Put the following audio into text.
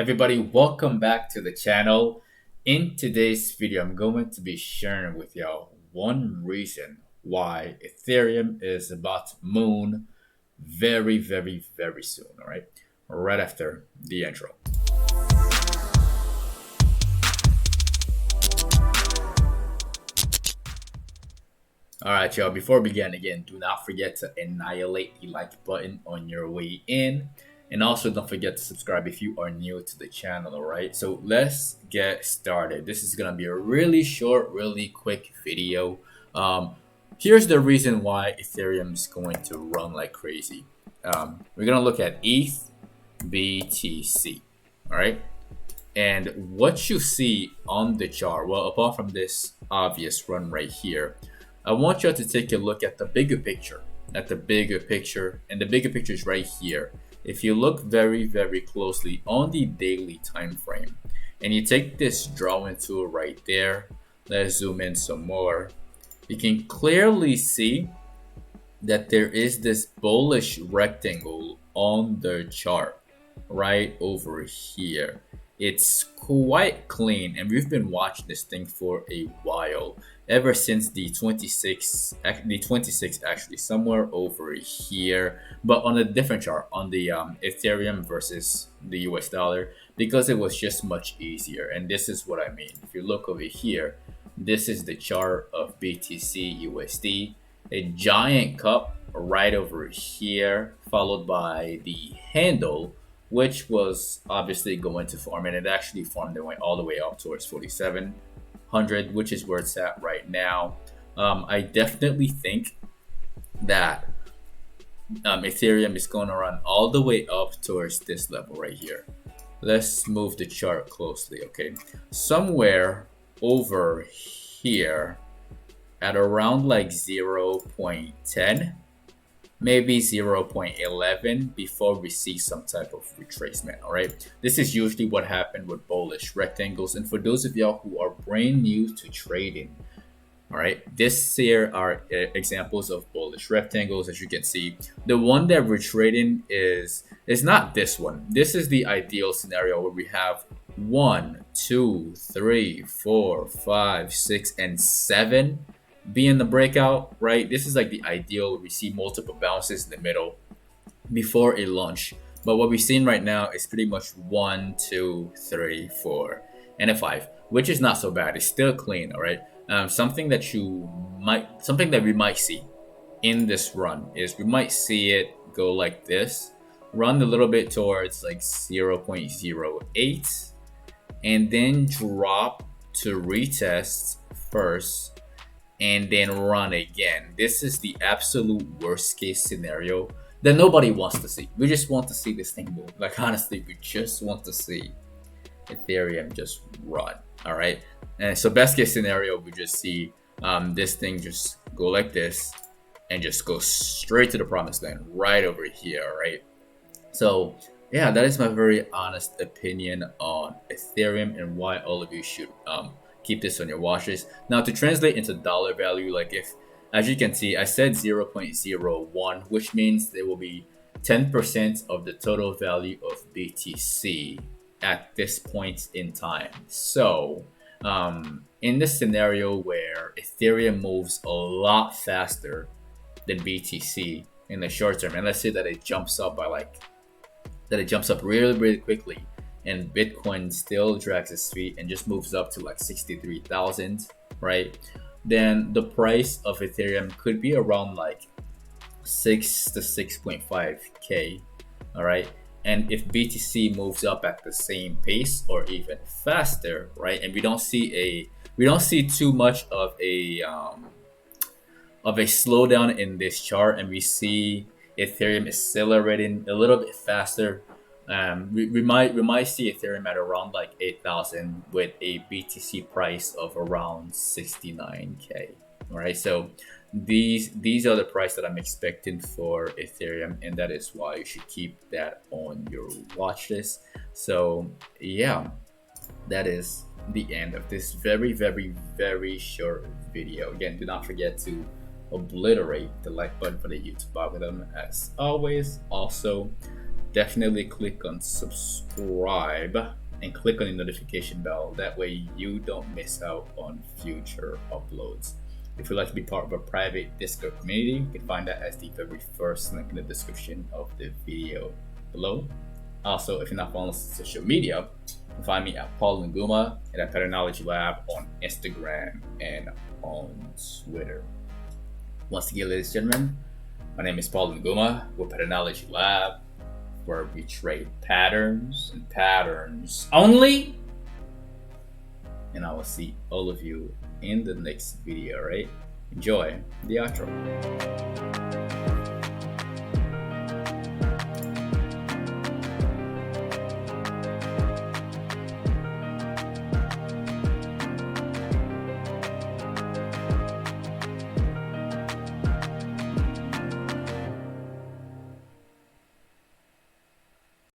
Everybody, welcome back to the channel. In today's video, I'm going to be sharing with y'all one reason why Ethereum is about to moon very soon. All right after the intro. All right, y'all. Before we begin, again, do not forget to annihilate the like button on your way in. And also don't forget to subscribe if you are new to the channel, all right? So let's get started. This is gonna be a really short, really quick video. Here's the reason why Ethereum is going to run like crazy. We're gonna look at ETH, BTC, all right? And what you see on the chart, well, apart from this obvious run right here, I want you to take a look at the bigger picture, and the bigger picture is right here. If you look very closely on the daily time frame, and you take this drawing tool right there, let's zoom in some more, you can clearly see that there is this bullish rectangle on the chart right over here. It's quite clean, and we've been watching this thing for a while, ever since the 26 actually, somewhere over here, but on a different chart, on the Ethereum versus the US dollar, because it was just much easier. And this is what I mean. If you look over here, this is the chart of BTC USD, a giant cup right over here, followed by the handle, which was obviously going to form, and it actually formed and went all the way up towards 4700, which is where it's at right now. I definitely think that Ethereum is going to run all the way up towards this level right here. Let's move the chart closely, okay? Somewhere over here at around like 0.10, maybe 0.11 before we see some type of retracement. All right, this is usually what happened with bullish rectangles. And for those of y'all who are brand new to trading, all right, this here are examples of bullish rectangles. As you can see, the one that we're trading is not this one. This is the ideal scenario where we have 1, 2, 3, 4, 5, 6, and 7 be in the breakout, right? This is like the ideal. We see multiple bounces in the middle before a launch. But what we're seeing right now is pretty much 1, 2, 3, 4, and a 5, which is not so bad. It's still clean, all right? Something that we might see in this run is we might see it go like this, run a little bit towards like 0.08, and then drop to retest first, and then run again. This is the absolute worst case scenario that nobody wants to see. We just want to see this thing move. Like, honestly, we just want to see Ethereum just run. All right. And so best case scenario, we just see this thing just go like this and just go straight to the promised land right over here. Right. So yeah, that is my very honest opinion on Ethereum and why all of you should keep this on your watch list. Now, to translate into dollar value, like, if, as you can see, I said 0.01, which means there will be 10% of the total value of BTC at this point in time. So in this scenario where Ethereum moves a lot faster than BTC in the short term, and let's say that it jumps up really quickly, and Bitcoin still drags its feet and just moves up to like 63,000, right? Then the price of Ethereum could be around like 6 to 6.5k, all right? And if BTC moves up at the same pace or even faster, right? And we don't see too much of a slowdown in this chart, and we see Ethereum accelerating a little bit faster. We might see Ethereum at around like 8,000 with a BTC price of around 69k. All right, so these are the price that I'm expecting for Ethereum, and that is why you should keep that on your watch list. So yeah, that is the end of this very short video. Again, do not forget to obliterate the like button for the YouTube algorithm as always. Also, definitely click on subscribe and click on the notification bell. That way you don't miss out on future uploads. If you'd like to be part of a private Discord community, you can find that as the very first link in the description of the video below. Also, if you're not following us on social media, you can find me at Paul Nguma and at PATTERNOLOGY LAB on Instagram and on Twitter. Once again, ladies and gentlemen, my name is Paul Nguma with PATTERNOLOGY LAB, where we trade patterns and patterns only. And I will see all of you in the next video, right? Enjoy the outro.